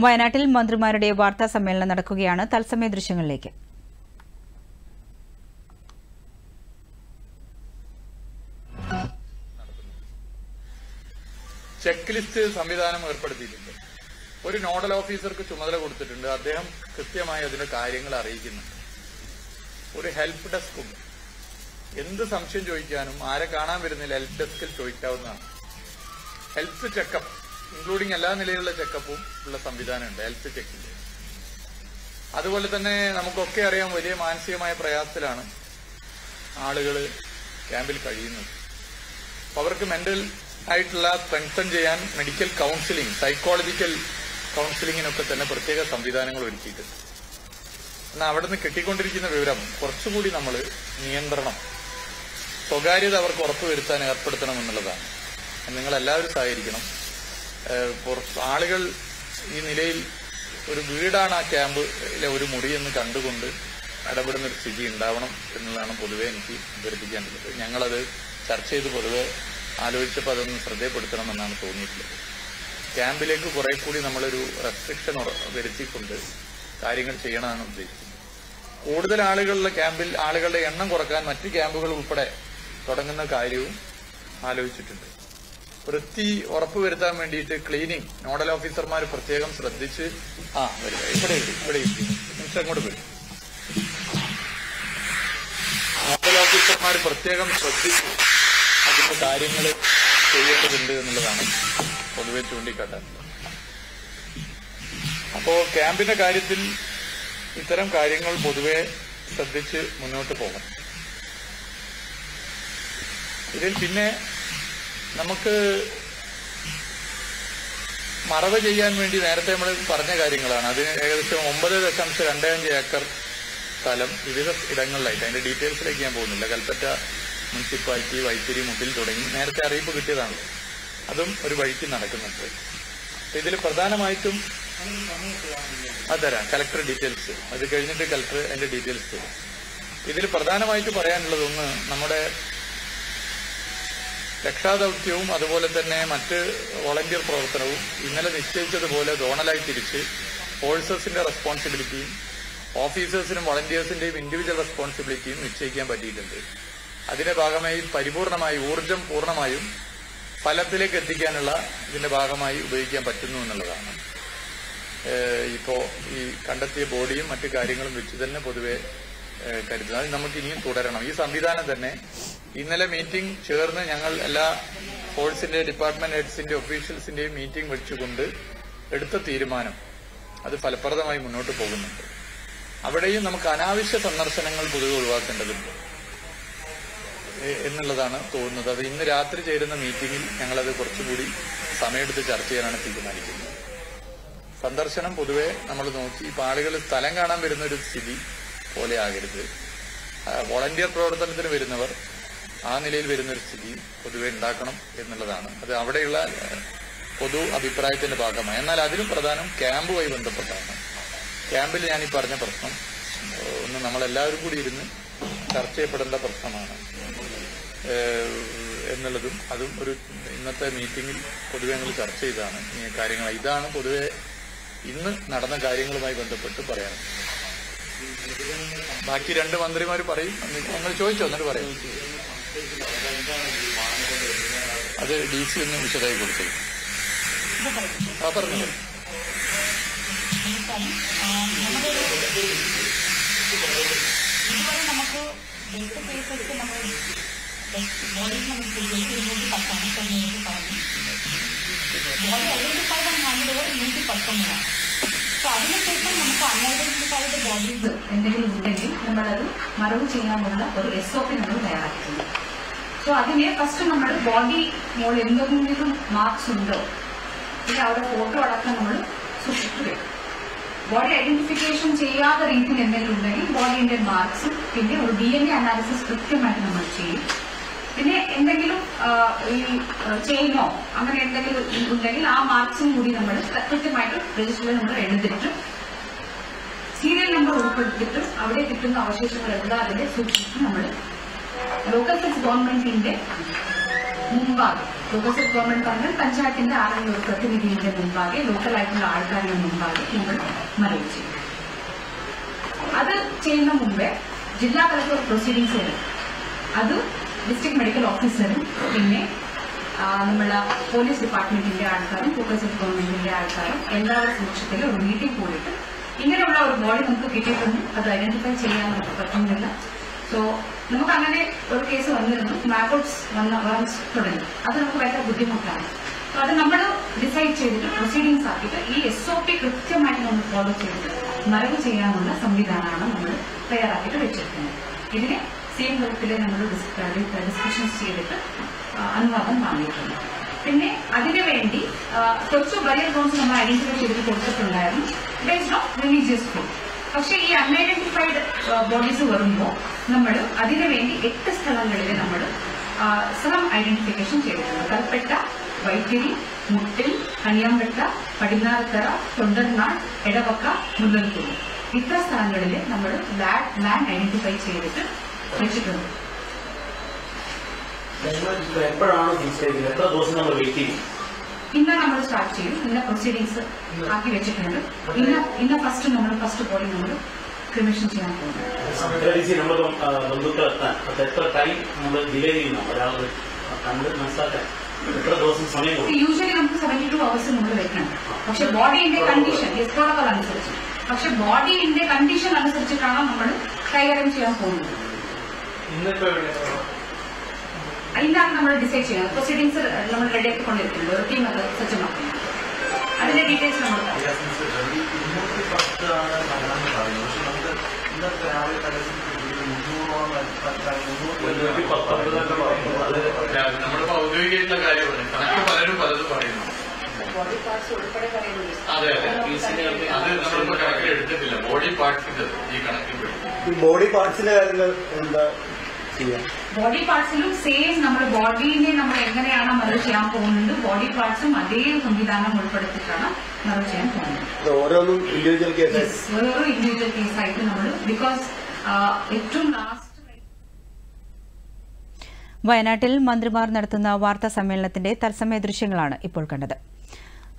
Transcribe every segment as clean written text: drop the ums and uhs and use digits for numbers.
വയനാട്ടിൽ മന്ത്രിമാരുടെ വാർത്താ സമ്മേളനം നടക്കുകയാണ്. തത്സമയ ദൃശ്യങ്ങളിലേക്ക്. ചെക്ക് ലിസ്റ്റ് സംവിധാനം ഏർപ്പെടുത്തിയിട്ടുണ്ട്. ഒരു നോഡൽ ഓഫീസർക്ക് ചുമതല കൊടുത്തിട്ടുണ്ട്. അദ്ദേഹം കൃത്യമായി അതിന്റെ കാര്യങ്ങൾ അറിയിക്കുന്നുണ്ട്. ഒരു ഹെൽപ്പ് ഡെസ്ക് ഉണ്ട്. എന്ത് സംശയം ചോദിക്കാനും ആരെ കാണാൻ വരുന്നില്ല ഹെൽപ്പ് ഡെസ്കിൽ ചോദിക്കാവുന്നതാണ്. ഹെൽത്ത് ചെക്കപ്പ് ഇൻക്ലൂഡിംഗ് എല്ലാ നിലയിലുള്ള ചെക്കപ്പും ഉള്ള സംവിധാനമുണ്ട് ഹെൽത്ത് ചെക്കിന്റെ. അതുപോലെ തന്നെ നമുക്കൊക്കെ അറിയാം, വലിയ മാനസികമായ പ്രയാസത്തിലാണ് ആളുകൾ ക്യാമ്പിൽ കഴിയുന്നത്. അപ്പൊ അവർക്ക് മെന്റൽ ആയിട്ടുള്ള സ്ട്രെങ്തൻ ചെയ്യാൻ മെഡിക്കൽ കൗൺസിലിംഗ്, സൈക്കോളജിക്കൽ കൗൺസിലിങ്ങിനൊക്കെ തന്നെ പ്രത്യേക സംവിധാനങ്ങൾ ഒരുക്കിയിട്ടുണ്ട്. എന്നാൽ അവിടെ നിന്ന് കിട്ടിക്കൊണ്ടിരിക്കുന്ന വിവരം കുറച്ചുകൂടി നമ്മൾ നിയന്ത്രണം, സ്വകാര്യത അവർക്ക് ഉറപ്പുവരുത്താൻ ഏർപ്പെടുത്തണം എന്നുള്ളതാണ്. നിങ്ങളെല്ലാവരും സഹകരിക്കണം. ആളുകൾ ഈ നിലയിൽ ഒരു വീടാണ് ആ ക്യാമ്പിലെ ഒരു മുറി എന്ന് കണ്ടുകൊണ്ട് ഇടപെടുന്ന ഒരു സ്ഥിതി ഉണ്ടാവണം എന്നുള്ളതാണ് പൊതുവെ എനിക്ക് അഭ്യർത്ഥിക്കാനുള്ളത്. ഞങ്ങളത് ചർച്ച ചെയ്ത് പൊതുവെ ആലോചിച്ചപ്പോൾ അതൊന്ന് ശ്രദ്ധപ്പെടുത്തണമെന്നാണ് തോന്നിയിട്ടുള്ളത്. ക്യാമ്പിലേക്ക് കുറെ കൂടി നമ്മളൊരു റെസ്ട്രിക്ഷൻ വരുത്തിക്കൊണ്ട് കാര്യങ്ങൾ ചെയ്യണമെന്നാണ് ഉദ്ദേശിക്കുന്നത്. കൂടുതൽ ആളുകളുള്ള ക്യാമ്പിൽ ആളുകളുടെ എണ്ണം കുറക്കാൻ മറ്റ് ക്യാമ്പുകൾ ഉൾപ്പെടെ തുടങ്ങുന്ന കാര്യവും ആലോചിച്ചിട്ടുണ്ട്. വൃത്തി ഉറപ്പുവരുത്താൻ വേണ്ടിയിട്ട് ക്ലീനിങ് നോഡൽ ഓഫീസർമാർ പ്രത്യേകം ശ്രദ്ധിച്ച് ഇവിടെ അങ്ങോട്ട് വരും. നോഡൽ ഓഫീസർമാർ പ്രത്യേകം ശ്രദ്ധിച്ച് അതിന്റെ കാര്യങ്ങൾ ചെയ്യേണ്ടതുണ്ട് എന്നുള്ളതാണ് പൊതുവെ ചൂണ്ടിക്കാട്ടാനുള്ളത്. അപ്പോ ക്യാമ്പിന്റെ കാര്യത്തിൽ ഇത്തരം കാര്യങ്ങൾ പൊതുവെ ശ്രദ്ധിച്ച് മുന്നോട്ട് പോകണം. ഇതിൽ പിന്നെ നമുക്ക് മറവ് ചെയ്യാൻ വേണ്ടി നേരത്തെ നമ്മൾ പറഞ്ഞ കാര്യങ്ങളാണ്. അതിന് ഏകദേശം 9.25 ഏക്കർ സ്ഥലം വിവിധ ഇടങ്ങളിലായിട്ട്, അതിന്റെ ഡീറ്റെയിൽസിലേക്ക് ഞാൻ പോകുന്നില്ല. കൽപ്പറ്റ മുനിസിപ്പാലിറ്റി, വൈത്തിരി, മുട്ടിൽ തുടങ്ങി നേരത്തെ അറിയിപ്പ് കിട്ടിയതാണ്. അതും ഒരു വഴിക്ക് നടക്കുന്നുണ്ട്. ഇതിൽ പ്രധാനമായിട്ടും അതരാം കലക്ടർ ഡീറ്റെയിൽസ്, അത് കഴിഞ്ഞിട്ട് കലക്ടർ അതിന്റെ ഡീറ്റെയിൽസ് തരും. ഇതിൽ പ്രധാനമായിട്ട് പറയാനുള്ളത് ഒന്ന്, നമ്മുടെ രക്ഷാദൌത്യവും അതുപോലെ തന്നെ മറ്റ് വോളണ്ടിയർ പ്രവർത്തനവും ഇന്നലെ നിശ്ചയിച്ചതുപോലെ സോണലായി തിരിച്ച് ഫോഴ്സസിന്റെ റെസ്പോൺസിബിലിറ്റിയും ഓഫീസേഴ്സിനും വോളണ്ടിയേഴ്സിന്റെയും ഇൻഡിവിജ്വൽ റെസ്പോൺസിബിലിറ്റിയും നിശ്ചയിക്കാൻ പറ്റിയിട്ടുണ്ട്. അതിന്റെ ഭാഗമായി പരിപൂർണമായി ഊർജം പൂർണ്ണമായും ഫലത്തിലേക്ക് എത്തിക്കാനുള്ള ഇതിന്റെ ഭാഗമായി ഉപയോഗിക്കാൻ പറ്റുന്നു എന്നുള്ളതാണ്. ഇപ്പോ ഈ കണ്ടെത്തിയ ബോഡിയും മറ്റു കാര്യങ്ങളും വെച്ച് തന്നെ പൊതുവെ കരുതുന്നത്. അത് നമുക്ക് ഇനിയും തുടരണം. ഈ സംവിധാനം തന്നെ ഇന്നലെ മീറ്റിംഗ് ചേർന്ന് ഞങ്ങൾ എല്ലാ ഫോഴ്സിന്റെ ഡിപ്പാർട്ട്മെന്റ് ഹെഡ്സിന്റെ ഒഫീഷ്യൽസിന്റെയും മീറ്റിംഗ് വെച്ചുകൊണ്ട് എടുത്ത തീരുമാനം അത് ഫലപ്രദമായി മുന്നോട്ട് പോകുന്നുണ്ട്. അവിടെയും നമുക്ക് അനാവശ്യ സന്ദർശനങ്ങൾ പൊതുവെ ഒഴിവാക്കേണ്ടതുണ്ട് എന്നുള്ളതാണ് തോന്നുന്നത്. അത് ഇന്ന് രാത്രി ചേരുന്ന മീറ്റിംഗിൽ ഞങ്ങളത് കുറച്ചുകൂടി സമയമെടുത്ത് ചർച്ച ചെയ്യാനാണ് തീരുമാനിക്കുന്നത്. സന്ദർശനം പൊതുവെ നമ്മൾ നോക്കി ഇപ്പൊ ആളുകൾ സ്ഥലം കാണാൻ വരുന്ന ഒരു സ്ഥിതി പോലെ ആകരുത്. വോളണ്ടിയർ പ്രവർത്തനത്തിന് വരുന്നവർ ആ നിലയിൽ വരുന്നൊരു സ്ഥിതി പൊതുവെ ഉണ്ടാക്കണം എന്നുള്ളതാണ്. അത് അവിടെയുള്ള പൊതു അഭിപ്രായത്തിന്റെ ഭാഗമായി. എന്നാൽ അതിലും പ്രധാനം ക്യാമ്പുമായി ബന്ധപ്പെട്ടാണ്. ക്യാമ്പിൽ ഞാൻ ഈ പറഞ്ഞ പ്രശ്നം ഒന്ന് നമ്മളെല്ലാവരും കൂടി ഇരുന്ന് ചർച്ച ചെയ്യപ്പെടേണ്ട പ്രശ്നമാണ് എന്നുള്ളതും അതും ഒരു ഇന്നത്തെ മീറ്റിംഗിൽ പൊതുവെ ഞങ്ങൾ ചർച്ച ചെയ്താണ് ഈ കാര്യങ്ങൾ. ഇതാണ് പൊതുവെ ഇന്ന് നടന്ന കാര്യങ്ങളുമായി ബന്ധപ്പെട്ട് പറയാനുള്ളത്. ബാക്കി രണ്ട് മന്ത്രിമാർ പറയും, ഞങ്ങൾ ചോദിച്ചോ എന്നിട്ട് പറയും. അത് DC ഒന്ന് വിശദമായി കൊടുത്തു. പറഞ്ഞു. അതിനുശേഷം നമുക്ക് അൺഐഡന്റിഫൈഡ് ബോഡീസ് എന്തെങ്കിലും ഉണ്ടെങ്കിൽ നമ്മളത് മറവ് ചെയ്യാനുള്ള ഒരു SOP നമ്മൾ തയ്യാറാക്കിയിട്ടുണ്ട്. സോ അതിനെ ഫസ്റ്റ് നമ്മൾ ബോഡി മോൾ എന്തെങ്കിലും മാർക്സ് ഉണ്ടോ പിന്നെ അവിടെ ഫോട്ടോ അടക്കം നമ്മൾ സൂക്ഷിച്ചു വെക്കും. ബോഡി ഐഡന്റിഫിക്കേഷൻ ചെയ്യാത്ത രീതിയിൽ എന്തെങ്കിലും ഉണ്ടെങ്കിൽ ബോഡീന്റെ മാർക്സും പിന്നെ ഒരു DNA അനാലിസിസ് കൃത്യമായിട്ട് നമ്മൾ ചെയ്യും. പിന്നെ എന്തെങ്കിലും ഈ ചെയിനോ അങ്ങനെ എന്തെങ്കിലും ഉണ്ടെങ്കിൽ ആ മാർക്സും കൂടി നമ്മൾ കൃത്യമായിട്ട് രജിസ്റ്ററിൽ നമ്മൾ എഴുതിയിട്ടും സീരിയൽ നമ്പർ ഉൾപ്പെടുത്തിയിട്ടും അവിടെ കിട്ടുന്ന അവശേഷങ്ങളെല്ലാം അതിനെ സൂക്ഷിച്ച് നമ്മൾ ലോക്കൽ സെസ് ഗവൺമെന്റിന്റെ മുൻപാകെ ലോക്കൽ ഗവൺമെന്റ് പറഞ്ഞാൽ പഞ്ചായത്തിന്റെ ആരെങ്കിലും ഒരു പ്രതിനിധിയുടെ മുമ്പാകെ ലോക്കലായിട്ടുള്ള ആൾക്കാരുടെ മുമ്പാകെ നമ്മൾ മറവ് ചെയ്യും. അത് ചെയ്യുന്ന മുമ്പേ ജില്ലാ കളക്ടർ പ്രൊസീഡിംഗ്സ് ചെയ്യും. അത് ഡിസ്ട്രിക്ട് മെഡിക്കൽ ഓഫീസറും പിന്നെ നമ്മളെ പോലീസ് ഡിപ്പാർട്ട്മെന്റിന്റെ ആൾക്കാരും ലോക്കൽ ഗവൺമെന്റിന്റെ ആൾക്കാരും എല്ലാവരുടെ സമക്ഷത്തിൽ ഒരു മീറ്റിംഗ് കൂടിയിട്ട് ഇങ്ങനെയുള്ള ഒരു ബോഡി നമുക്ക് കിട്ടിയിട്ടുണ്ട്, അത് ഐഡന്റിഫൈ ചെയ്യാൻ നമുക്ക് പറ്റുന്നില്ല. സോ നമുക്ക് അങ്ങനെ ഒരു കേസ് വന്നിരുന്നു, മാപ്പൗട്ട്സ് വരാൻ തുടങ്ങി. അത് നമുക്ക് ഭയങ്കര ബുദ്ധിമുട്ടാണ്. സോ അത് നമ്മൾ ഡിസൈഡ് ചെയ്തിട്ട് പ്രൊസീഡിംഗ്സ് ആക്കിയിട്ട് ഈ SOP കൃത്യമായിട്ട് നമ്മൾ ഫോളോ ചെയ്തിട്ട് മറവ് ചെയ്യാനുള്ള സംവിധാനമാണ് നമ്മൾ തയ്യാറാക്കിയിട്ട് വെച്ചിരിക്കുന്നത്. ഇതിനെ സെയിം വകുപ്പിൽ നമ്മൾ ഡിസ്കഷൻസ് ചെയ്തിട്ട് അനുവാദം വാങ്ങിയിട്ടുണ്ട്. പിന്നെ അതിനുവേണ്ടി കുറച്ച് ബറിയൽ ഗ്രൗണ്ട്സ് നമ്മൾ ഐഡന്റിഫൈ ചെയ്തിട്ട് കൊടുത്തിട്ടുണ്ടായിരുന്നു ബേസ്ഡ് ഓൺ റിലീജിയസ് ഫുഡ്. പക്ഷെ ഈ അൺഐഡന്റിഫൈഡ് ബോഡീസ് വരുമ്പോൾ നമ്മൾ അതിനുവേണ്ടി 8 സ്ഥലങ്ങളിൽ നമ്മൾ സ്ഥലം ഐഡന്റിഫിക്കേഷൻ ചെയ്തിട്ടുണ്ട്. കൽപ്പറ്റ, വൈത്തിരി, മുട്ടിൽ, കണിയാമ്പെട്ട, പടിഞ്ഞാറത്തറ, തൊണ്ടർനാട്, എടവക്ക, മുല്ലൽക്കുന്ന് ഇത്ര സ്ഥലങ്ങളിൽ നമ്മൾ ലാൻഡ് ഐഡന്റിഫൈ ചെയ്തിട്ട് വെച്ചിട്ടുണ്ട്. ഇന്ന് നമ്മൾ സ്റ്റാർട്ട് ചെയ്യും. ഇന്ന പ്രൊസീഡിങ്സ് ആക്കി വെച്ചിട്ടുണ്ട്. ഇന്ന് ഫസ്റ്റ് ബോഡി നമ്മൾ ക്രിമേഷൻ ചെയ്യാൻ പോകുന്നത്. യൂഷ്വലി നമുക്ക് 72 hours നമ്മൾ വെക്കണം. പക്ഷെ ബോഡിന്റെ കണ്ടീഷൻ പ്രോട്ടോകോൾ അനുസരിച്ച് ബോഡിന്റെ കണ്ടീഷൻ അനുസരിച്ചിട്ടാണ് നമ്മൾ കൈകാര്യം ചെയ്യാൻ പോകുന്നത്. ഇന്നാണ് നമ്മൾ ഡിസൈഡ് ചെയ്യുന്നത്. പ്രൊസീഡിങ്സ് നമ്മൾ റെഡിയാക്കിക്കൊണ്ടിരിക്കുന്നത്. ഒരു ടീം അത് സജ്ജമാക്കുന്നത്. അതിന്റെ ഡീറ്റെയിൽസ് നമ്മൾ നമ്മളിപ്പോ ഔദ്യോഗികമായിട്ടുള്ള കാര്യമാണ്. കണക്ക് പലരും പലതും പറയുന്നു. ബോഡി പാർട്സ് ഉൾപ്പെടെ പറയുന്നത്. അതെ അത് നമ്മളിപ്പോ കണക്കിൽ എടുത്തിട്ടില്ല. ബോഡി പാർട്സിന്റെ ഈ കണക്കിൽ ബോഡി പാർട്സിന്റെ കാര്യങ്ങൾ എന്താ ചെയ്യാം? ബോഡി പാർട്സിലും സെയിം നമ്മൾ ബോഡീനെ നമ്മൾ എങ്ങനെയാണ് മറവ് ചെയ്യാൻ പോകുന്നത്, ബോഡി പാർട്സും അതേ സംവിധാനം ഉൾപ്പെടുത്തിയിട്ടാണ് മറവ് ചെയ്യാൻ പോകുന്നത്. ഓരോന്നും ഇൻഡിവിജ്വൽ കേസ് ഓരോ ഇൻഡിവിജ്വൽ കേസായിട്ട് നമ്മൾ ബിക്കോസ് ഏറ്റവും ലാസ്റ്റ് വയനാട്ടിൽ മന്ത്രിമാർ നടത്തുന്ന വാർത്താ സമ്മേളനത്തിന്റെ തത്സമയ ദൃശ്യങ്ങളാണ് ഇപ്പോൾ കണ്ടത്.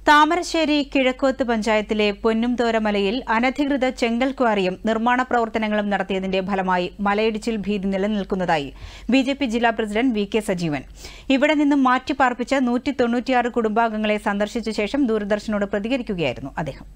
താമരശ്ശേരി കിഴക്കോത്ത് പഞ്ചായത്തിലെ പൊന്നുംതോരമലയിൽ അനധികൃത ചെങ്കൽ ക്വാറിയും നിർമ്മാണ പ്രവർത്തനങ്ങളും നടത്തിയതിന്റെ ഫലമായി മലയിടിച്ചിൽ ഭീതി നിലനിൽക്കുന്നതായി BJP ജില്ലാ പ്രസിഡന്റ് VK സജീവൻ. ഇവിടെ നിന്നും മാറ്റിപ്പാർപ്പിച്ച 196 കുടുംബാംഗങ്ങളെ സന്ദർശിച്ച ശേഷം ദൂരദർശനോട് പ്രതികരിക്കുകയായിരുന്നു അദ്ദേഹം.